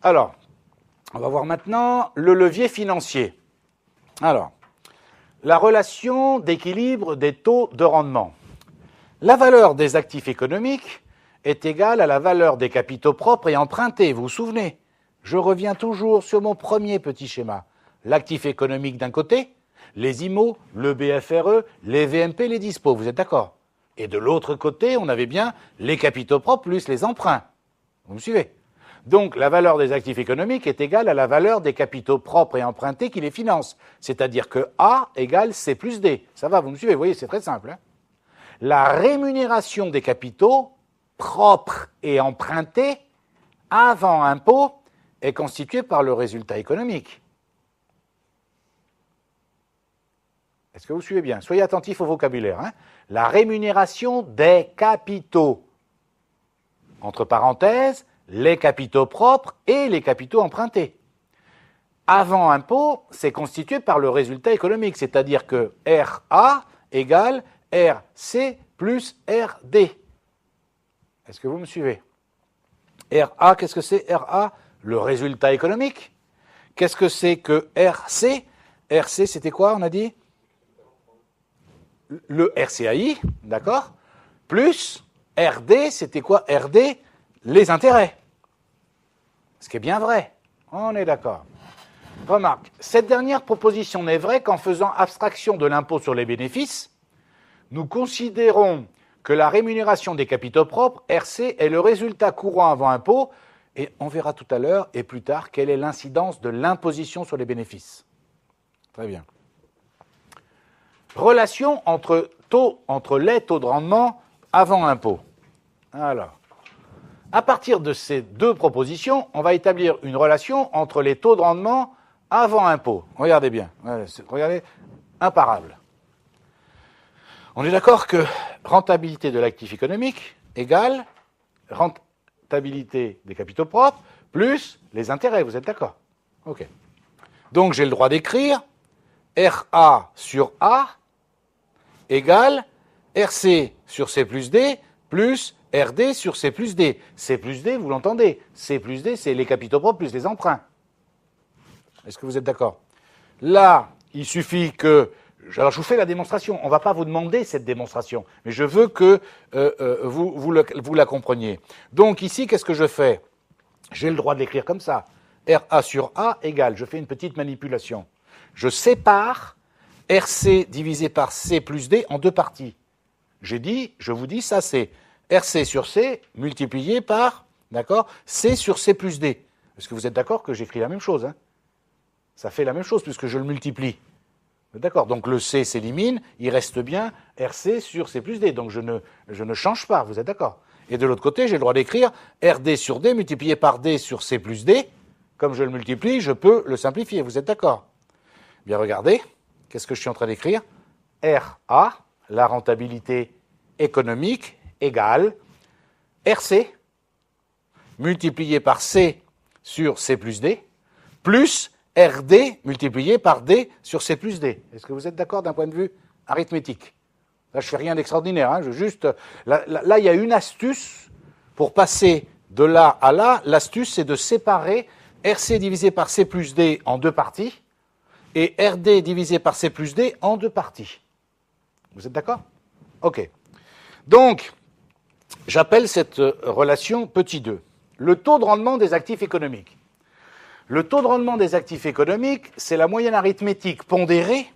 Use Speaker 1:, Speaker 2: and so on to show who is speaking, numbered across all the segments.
Speaker 1: Alors, on va voir maintenant le levier financier. Alors, la relation d'équilibre des taux de rendement. La valeur des actifs économiques est égale à la valeur des capitaux propres et empruntés, vous vous souvenez? Je reviens toujours sur mon premier petit schéma. L'actif économique d'un côté, les IMO, le BFRE, les VMP, les dispos, vous êtes d'accord? Et de l'autre côté, on avait bien les capitaux propres plus les emprunts. Vous me suivez? Donc, la valeur des actifs économiques est égale à la valeur des capitaux propres et empruntés qui les financent. C'est-à-dire que A égale C plus D. Ça va, vous me suivez? Vous voyez, c'est très simple. Hein? La rémunération des capitaux propres et empruntés avant impôt est constituée par le résultat économique. Est-ce que vous suivez bien? Soyez attentifs au vocabulaire. Hein? La rémunération des capitaux, entre parenthèses, les capitaux propres et les capitaux empruntés. Avant impôt, c'est constitué par le résultat économique, c'est-à-dire que RA égale RC plus RD. Est-ce que vous me suivez? RA, qu'est-ce que c'est RA? Le résultat économique. Qu'est-ce que c'est que RC? RC, c'était quoi, on a dit? Le RCAI, d'accord? Plus RD, c'était quoi RD? Les intérêts. Ce qui est bien vrai. On est d'accord. Remarque, cette dernière proposition n'est vraie qu'en faisant abstraction de l'impôt sur les bénéfices, nous considérons que la rémunération des capitaux propres, RC, est le résultat courant avant impôt, et on verra tout à l'heure et plus tard quelle est l'incidence de l'imposition sur les bénéfices. Très bien. Relation entre les taux de rendement avant impôt. Alors, à partir de ces deux propositions, on va établir une relation entre les taux de rendement avant impôt. Regardez bien, regardez, imparable. On est d'accord que rentabilité de l'actif économique égale rentabilité des capitaux propres plus les intérêts, vous êtes d'accord? Ok. Donc j'ai le droit d'écrire RA sur A égale RC sur C plus D plus RD sur C plus D. C plus D, vous l'entendez, C plus D, c'est les capitaux propres plus les emprunts. Est-ce que vous êtes d'accord? Là, il suffit que... Alors, je vous fais la démonstration. On ne va pas vous demander cette démonstration, mais je veux que vous la compreniez. Donc, ici, qu'est-ce que je fais? J'ai le droit de l'écrire comme ça. RA sur A égale, je fais une petite manipulation. Je sépare RC divisé par C plus D en deux parties. Je vous dis, ça c'est RC sur C multiplié par, d'accord, C sur C plus D. Est-ce que vous êtes d'accord que j'écris la même chose, hein? Ça fait la même chose puisque je le multiplie. D'accord, donc le C s'élimine, il reste bien RC sur C plus D, donc je ne change pas, vous êtes d'accord? Et de l'autre côté, j'ai le droit d'écrire RD sur D multiplié par D sur C plus D. Comme je le multiplie, je peux le simplifier, vous êtes d'accord? Bien, regardez, qu'est-ce que je suis en train d'écrire? RA, la rentabilité économique, égale RC multiplié par C sur C plus D, plus RD multiplié par D sur C plus D. Est-ce que vous êtes d'accord d'un point de vue arithmétique? Là, je ne fais rien d'extraordinaire. Hein, là, il y a une astuce pour passer de là à là. L'astuce, c'est de séparer RC divisé par C plus D en deux parties et RD divisé par C plus D en deux parties. Vous êtes d'accord? OK. Donc, j'appelle cette relation petit 2. Le taux de rendement des actifs économiques. Le taux de rendement des actifs économiques, c'est la moyenne arithmétique pondérée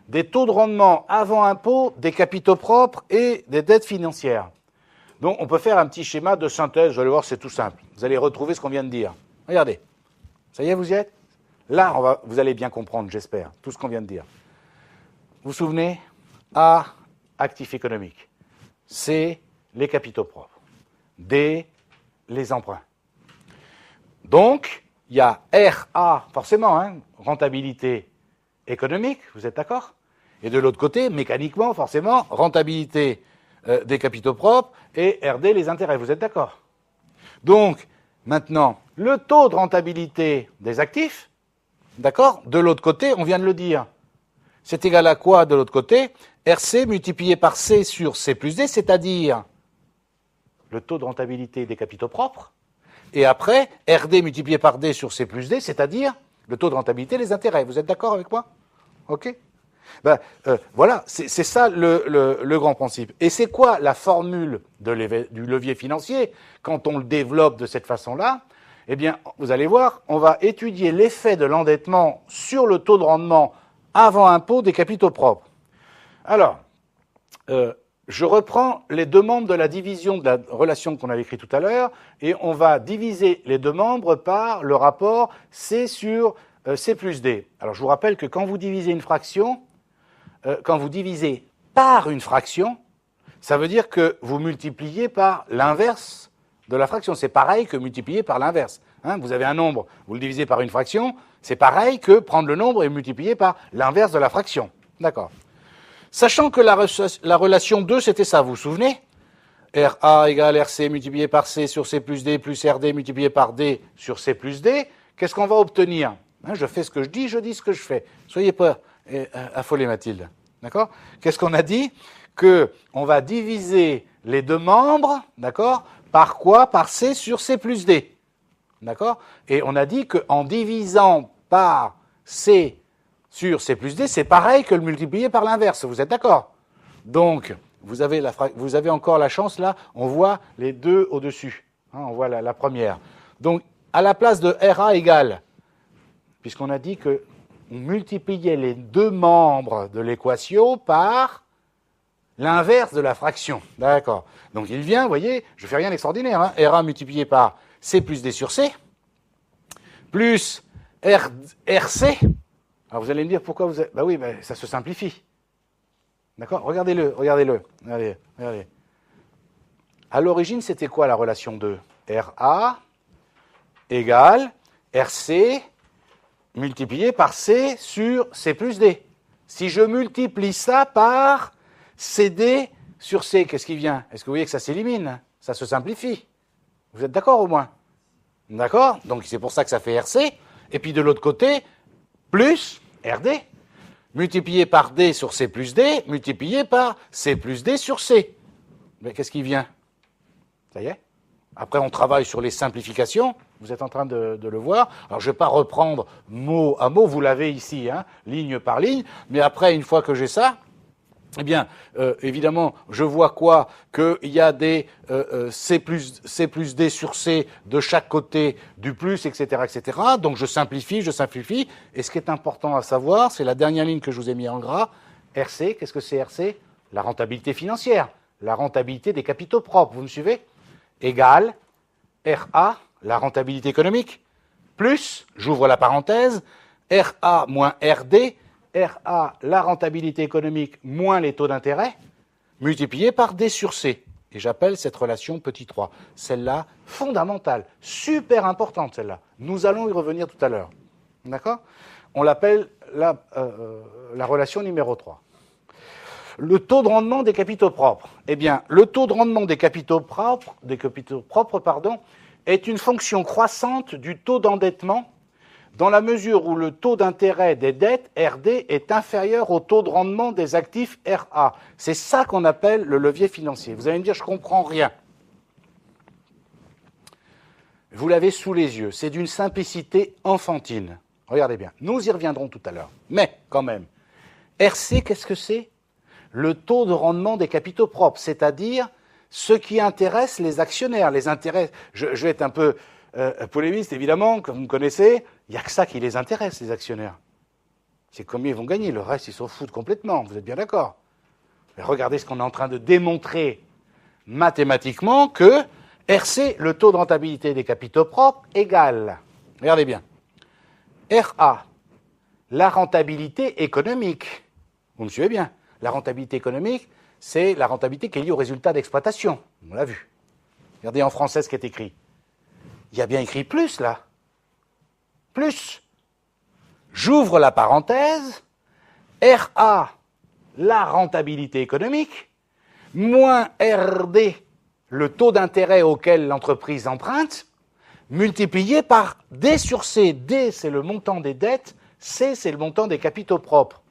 Speaker 1: des taux de rendement avant impôt, des capitaux propres et des dettes financières. Donc, on peut faire un petit schéma de synthèse. Vous allez voir, c'est tout simple. Vous allez retrouver ce qu'on vient de dire. Regardez. Ça y est, vous y êtes? Là, vous allez bien comprendre, j'espère, tout ce qu'on vient de dire. Vous vous souvenez? A, actifs économiques. C, les capitaux propres. D, les emprunts. Donc, il y a RA, forcément, hein, rentabilité économique, vous êtes d'accord? Et de l'autre côté, mécaniquement, forcément, rentabilité des capitaux propres et RD, les intérêts, vous êtes d'accord? Donc, maintenant, le taux de rentabilité des actifs, d'accord? De l'autre côté, on vient de le dire. C'est égal à quoi de l'autre côté? RC multiplié par C sur C plus D, c'est-à-dire le taux de rentabilité des capitaux propres, Et après, RD multiplié par D sur C plus D, c'est-à-dire le taux de rentabilité des intérêts. Vous êtes d'accord avec moi? OK? Voilà, c'est ça le grand principe. Et c'est quoi la formule du levier financier quand on le développe de cette façon-là? Eh bien, vous allez voir, on va étudier l'effet de l'endettement sur le taux de rendement avant impôt des capitaux propres. Alors, je reprends les deux membres de la division de la relation qu'on avait écrite tout à l'heure, et on va diviser les deux membres par le rapport C sur C plus D. Alors, je vous rappelle que quand vous divisez une fraction, quand vous divisez par une fraction, ça veut dire que vous multipliez par l'inverse de la fraction. C'est pareil que multiplier par l'inverse. Hein, vous avez un nombre, vous le divisez par une fraction, c'est pareil que prendre le nombre et multiplier par l'inverse de la fraction. D'accord. Sachant que la relation 2, c'était ça, vous vous souvenez? RA égale RC multiplié par C sur C plus D plus RD multiplié par D sur C plus D, qu'est-ce qu'on va obtenir? Hein, je fais ce que je dis ce que je fais. Soyez pas affolés, Mathilde. D'accord? Qu'est-ce qu'on a dit? Qu'on va diviser les deux membres, d'accord? Par quoi? Par C sur C plus D. D'accord? Et on a dit qu'en divisant par C sur C plus D, c'est pareil que le multiplier par l'inverse. Vous êtes d'accord? Donc, vous avez encore la chance, là, on voit les deux au-dessus. Hein, on voit la première. Donc, à la place de RA égale, puisqu'on a dit qu'on multipliait les deux membres de l'équation par l'inverse de la fraction. D'accord. Donc, il vient, vous voyez, je ne fais rien d'extraordinaire, hein, RA multiplié par C plus D sur C, plus RC. Alors, vous allez me dire pourquoi vous... Ben oui, ben, ça se simplifie. D'accord? Regardez-le. Regardez. À l'origine, c'était quoi la relation 2? RA égale RC multiplié par C sur C plus D. Si je multiplie ça par CD sur C, qu'est-ce qui vient? Est-ce que vous voyez que ça s'élimine? Ça se simplifie. Vous êtes d'accord au moins? D'accord? Donc c'est pour ça que ça fait RC. Et puis de l'autre côté, plus RD, multiplié par D sur C plus D, multiplié par C plus D sur C. Mais qu'est-ce qui vient? Ça y est? Après, on travaille sur les simplifications. Vous êtes en train de le voir. Alors, je ne vais pas reprendre mot à mot. Vous l'avez ici, hein, ligne par ligne. Mais après, une fois que j'ai ça, eh bien, évidemment, je vois quoi? Qu'il y a des C plus D sur C de chaque côté du plus, etc., etc. Donc, je simplifie. Et ce qui est important à savoir, c'est la dernière ligne que je vous ai mis en gras. RC, qu'est-ce que c'est RC? La rentabilité financière, la rentabilité des capitaux propres. Vous me suivez? Égale RA, la rentabilité économique, plus, j'ouvre la parenthèse, RA moins RD, RA, la rentabilité économique, moins les taux d'intérêt, multiplié par D sur C. Et j'appelle cette relation petit 3. Celle-là, fondamentale, super importante celle-là. Nous allons y revenir tout à l'heure. D'accord? On l'appelle la relation numéro 3. Le taux de rendement des capitaux propres. Eh bien, le taux de rendement des capitaux propres, est une fonction croissante du taux d'endettement dans la mesure où le taux d'intérêt des dettes, RD, est inférieur au taux de rendement des actifs, RA. C'est ça qu'on appelle le levier financier. Vous allez me dire, je ne comprends rien. Vous l'avez sous les yeux. C'est d'une simplicité enfantine. Regardez bien. Nous y reviendrons tout à l'heure. Mais, quand même, RC, qu'est-ce que c'est? Le taux de rendement des capitaux propres, c'est-à-dire ce qui intéresse les actionnaires. Les intérêts, je vais être un peu polémiste, évidemment, comme vous me connaissez, il n'y a que ça qui les intéresse, les actionnaires. C'est combien ils vont gagner, le reste, ils s'en foutent complètement, vous êtes bien d'accord? Mais regardez ce qu'on est en train de démontrer mathématiquement, que RC, le taux de rentabilité des capitaux propres, égale, regardez bien, RA, la rentabilité économique. Vous me suivez bien? La rentabilité économique, c'est la rentabilité qui est liée au résultat d'exploitation. On l'a vu. Regardez en français ce qui est écrit. Il y a bien écrit plus, là. Plus. J'ouvre la parenthèse. RA, la rentabilité économique, moins RD, le taux d'intérêt auquel l'entreprise emprunte, multiplié par D sur C. D, c'est le montant des dettes. C, c'est le montant des capitaux propres.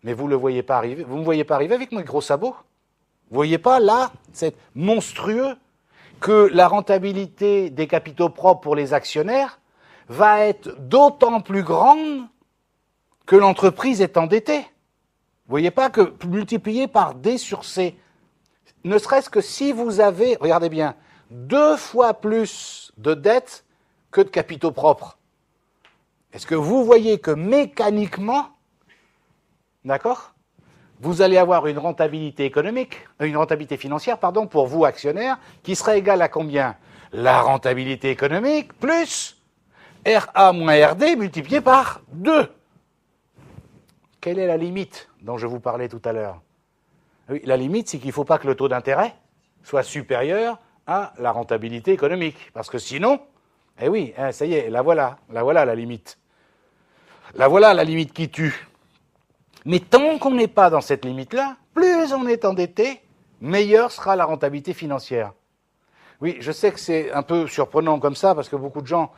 Speaker 1: Mais vous ne me voyez pas arriver avec mes gros sabots? Vous ne voyez pas, là, c'est monstrueux. que la rentabilité des capitaux propres pour les actionnaires va être d'autant plus grande que l'entreprise est endettée. Vous voyez pas que multiplié par D sur C, ne serait-ce que si vous avez, regardez bien, 2 fois plus de dettes que de capitaux propres. Est-ce que vous voyez que mécaniquement, d'accord, vous allez avoir une rentabilité économique, une rentabilité financière, pardon, pour vous, actionnaires, qui serait égale à combien? La rentabilité économique plus RA moins RD multiplié par 2. Quelle est la limite dont je vous parlais tout à l'heure? Oui, la limite, c'est qu'il ne faut pas que le taux d'intérêt soit supérieur à la rentabilité économique. Parce que sinon, eh oui, ça y est, la voilà la limite. La voilà la limite qui tue. Mais tant qu'on n'est pas dans cette limite-là, plus on est endetté, meilleure sera la rentabilité financière. Oui, je sais que c'est un peu surprenant comme ça, parce que beaucoup de gens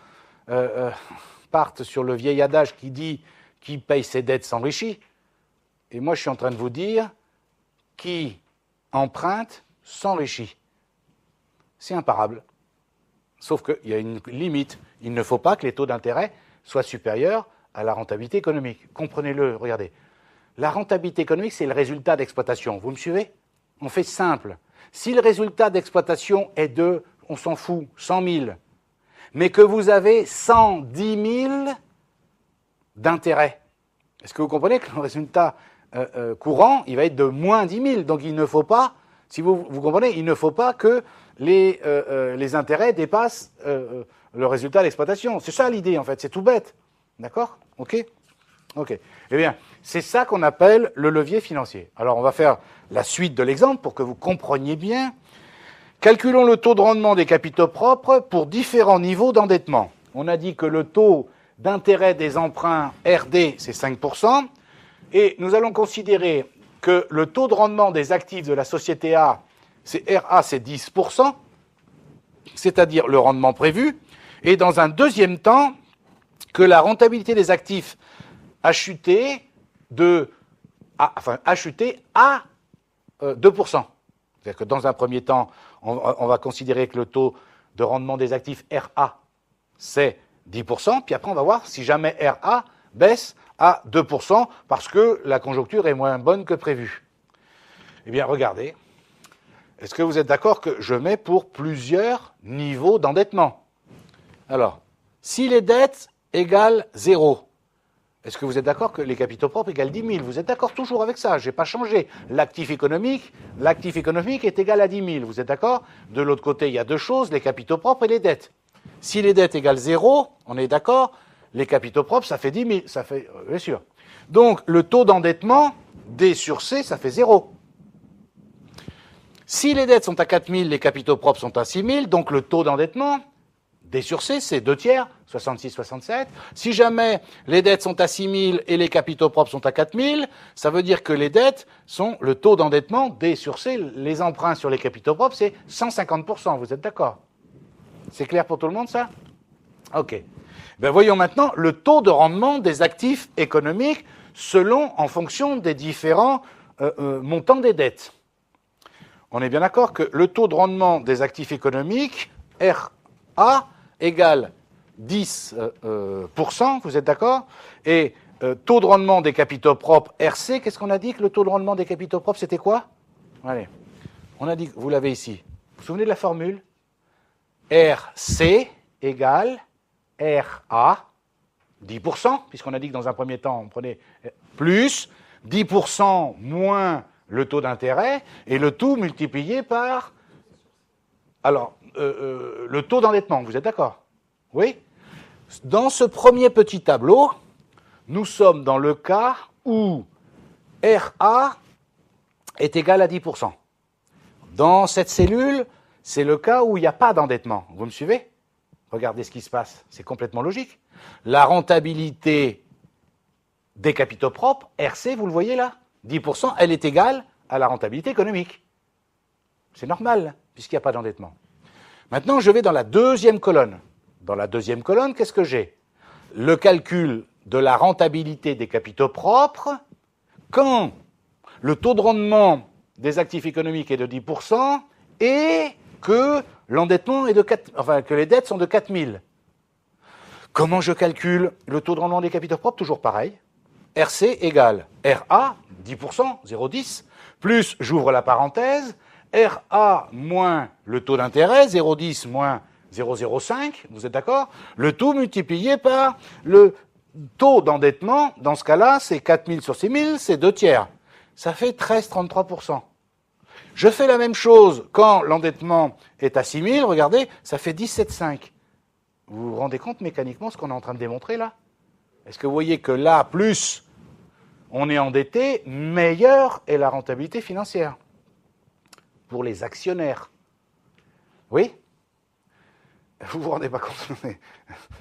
Speaker 1: partent sur le vieil adage qui dit « qui paye ses dettes s'enrichit ». Et moi, je suis en train de vous dire « qui emprunte s'enrichit ». C'est imparable. Sauf qu'il y a une limite. Il ne faut pas que les taux d'intérêt soient supérieurs à la rentabilité économique. Comprenez-le, regardez. La rentabilité économique, c'est le résultat d'exploitation. Vous me suivez? On fait simple. Si le résultat d'exploitation est de, on s'en fout, 100 000, mais que vous avez 110 000 d'intérêt, est-ce que vous comprenez que le résultat courant, il va être de moins 10 000? Donc il ne faut pas, si vous comprenez, il ne faut pas que les intérêts dépassent le résultat d'exploitation. C'est ça l'idée, en fait. C'est tout bête. D'accord? OK? OK. Eh bien, c'est ça qu'on appelle le levier financier. Alors, on va faire la suite de l'exemple pour que vous compreniez bien. Calculons le taux de rendement des capitaux propres pour différents niveaux d'endettement. On a dit que le taux d'intérêt des emprunts RD, c'est 5%. Et nous allons considérer que le taux de rendement des actifs de la société A, c'est RA, c'est 10%, c'est-à-dire le rendement prévu. Et dans un deuxième temps, que la rentabilité des actifs a chuté à 2%. C'est-à-dire que dans un premier temps, on va considérer que le taux de rendement des actifs RA, c'est 10%, puis après on va voir si jamais RA baisse à 2%, parce que la conjoncture est moins bonne que prévu. Eh bien, regardez, est-ce que vous êtes d'accord que je mets pour plusieurs niveaux d'endettement? Alors, si les dettes égale 0. Est-ce que vous êtes d'accord que les capitaux propres égale 10 000? Vous êtes d'accord toujours avec ça? Je n'ai pas changé. L'actif économique est égal à 10 000. Vous êtes d'accord? De l'autre côté, il y a deux choses, les capitaux propres et les dettes. Si les dettes égale 0, on est d'accord, les capitaux propres, ça fait 10 000. Ça fait, bien sûr. Donc, le taux d'endettement, D sur C, ça fait 0. Si les dettes sont à 4 000, les capitaux propres sont à 6 000, donc le taux d'endettement, D sur C, c'est 2 tiers, 66, 67. Si jamais les dettes sont à 6 000 et les capitaux propres sont à 4 000, ça veut dire que les dettes sont le taux d'endettement, D sur C, les emprunts sur les capitaux propres, c'est 150%. Vous êtes d'accord? C'est clair pour tout le monde, ça? OK. Ben voyons maintenant le taux de rendement des actifs économiques en fonction des différents montants des dettes. On est bien d'accord que le taux de rendement des actifs économiques, RA, égale 10%, vous êtes d'accord? Et taux de rendement des capitaux propres, RC, qu'est-ce qu'on a dit que le taux de rendement des capitaux propres, c'était quoi? Allez, on a dit, vous l'avez ici. Vous vous souvenez de la formule? RC égale RA, 10%, puisqu'on a dit que dans un premier temps, on prenait plus 10% moins le taux d'intérêt, et le tout multiplié par... Alors, le taux d'endettement, vous êtes d'accord? Oui? Dans ce premier petit tableau, nous sommes dans le cas où RA est égal à 10%. Dans cette cellule, c'est le cas où il n'y a pas d'endettement. Vous me suivez? Regardez ce qui se passe. C'est complètement logique. La rentabilité des capitaux propres, RC, vous le voyez là, 10%, elle est égale à la rentabilité économique. C'est normal, puisqu'il n'y a pas d'endettement. Maintenant, je vais dans la deuxième colonne. Dans la deuxième colonne, qu'est-ce que j'ai? Le calcul de la rentabilité des capitaux propres quand le taux de rendement des actifs économiques est de 10% et que l'endettement est de 4, enfin que les dettes sont de 4000. Comment je calcule le taux de rendement des capitaux propres? Toujours pareil. RC égale RA, 10%, 0,10, plus, j'ouvre la parenthèse, RA moins le taux d'intérêt, 0,10 moins 0,05, vous êtes d'accord? Le tout multiplié par le taux d'endettement, dans ce cas-là, c'est 4000 sur 6000, c'est 2 tiers. Ça fait 13,33%. Je fais la même chose quand l'endettement est à 6000, regardez, ça fait 17,5. Vous vous rendez compte mécaniquement ce qu'on est en train de démontrer là? Est-ce que vous voyez que là, plus on est endetté, meilleure est la rentabilité financière pour les actionnaires? Oui? Vous vous rendez pas compte?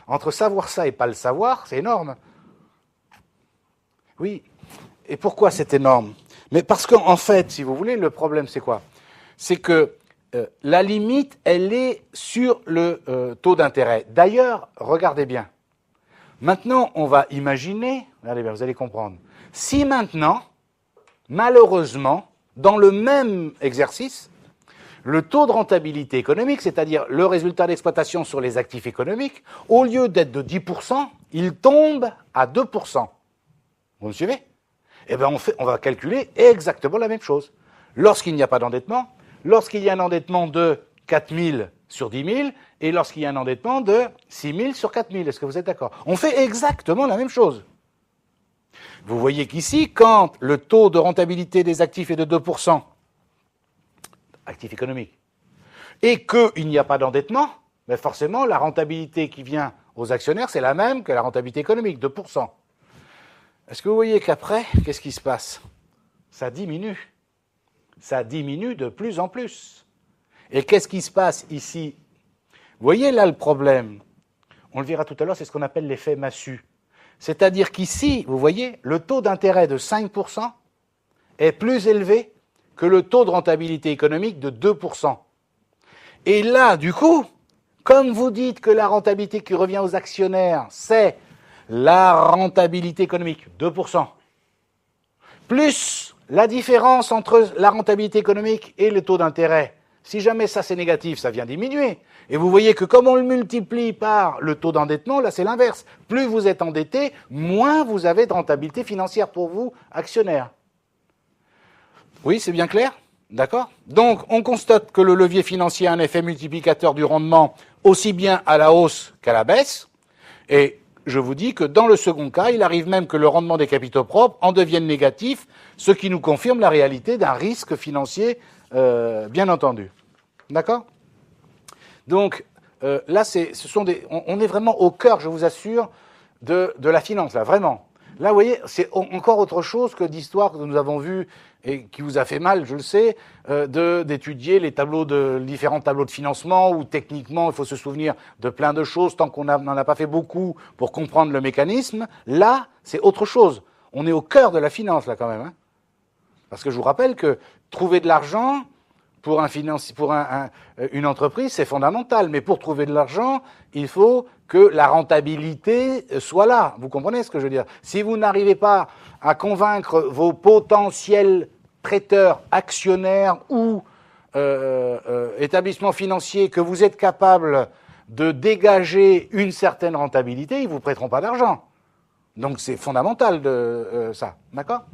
Speaker 1: Entre savoir ça et pas le savoir, c'est énorme. Oui. Et pourquoi c'est énorme? Mais parce qu'en fait, si vous voulez, le problème c'est quoi? C'est que la limite, elle est sur le taux d'intérêt. D'ailleurs, regardez bien. Maintenant, on va imaginer, regardez bien, vous allez comprendre. Si maintenant, malheureusement, dans le même exercice, le taux de rentabilité économique, c'est-à-dire le résultat d'exploitation sur les actifs économiques, au lieu d'être de 10%, il tombe à 2%. Vous me suivez? Eh bien, on va calculer exactement la même chose. Lorsqu'il n'y a pas d'endettement, lorsqu'il y a un endettement de 4000 sur 10 000, et lorsqu'il y a un endettement de 6 000 sur 4 000. Est-ce que vous êtes d'accord? On fait exactement la même chose. Vous voyez qu'ici, quand le taux de rentabilité des actifs est de 2%, actifs économiques, et qu'il n'y a pas d'endettement, mais forcément, la rentabilité qui vient aux actionnaires, c'est la même que la rentabilité économique, 2%. Est-ce que vous voyez qu'après, qu'est-ce qui se passe? Ça diminue. Ça diminue de plus en plus. Et qu'est-ce qui se passe ici? Vous voyez là le problème? On le verra tout à l'heure, c'est ce qu'on appelle l'effet massue. C'est-à-dire qu'ici, vous voyez, le taux d'intérêt de 5% est plus élevé que le taux de rentabilité économique de 2%. Et là, du coup, comme vous dites que la rentabilité qui revient aux actionnaires, c'est la rentabilité économique, 2%, plus la différence entre la rentabilité économique et le taux d'intérêt, si jamais ça c'est négatif, ça vient diminuer. Et vous voyez que comme on le multiplie par le taux d'endettement, là c'est l'inverse. Plus vous êtes endetté, moins vous avez de rentabilité financière pour vous, actionnaires. Oui, c'est bien clair? D'accord? Donc, on constate que le levier financier a un effet multiplicateur du rendement aussi bien à la hausse qu'à la baisse. Et je vous dis que dans le second cas, il arrive même que le rendement des capitaux propres en devienne négatif, ce qui nous confirme la réalité d'un risque financier, bien entendu. D'accord? Donc, là, on est vraiment au cœur, je vous assure, de la finance, là, vraiment. Là, vous voyez, c'est encore autre chose que d'histoire que nous avons vue et qui vous a fait mal, je le sais, d'étudier les différents tableaux de financement où techniquement il faut se souvenir de plein de choses tant qu'on n'en a pas fait beaucoup pour comprendre le mécanisme. Là, c'est autre chose. On est au cœur de la finance, là, quand même. Hein. Parce que je vous rappelle que trouver de l'argent pour une entreprise, c'est fondamental. Mais pour trouver de l'argent, il faut que la rentabilité soit là. Vous comprenez ce que je veux dire? Si vous n'arrivez pas à convaincre vos potentiels prêteurs, actionnaires ou établissements financiers que vous êtes capable de dégager une certaine rentabilité, ils ne vous prêteront pas d'argent. Donc c'est fondamental ça. D'accord ?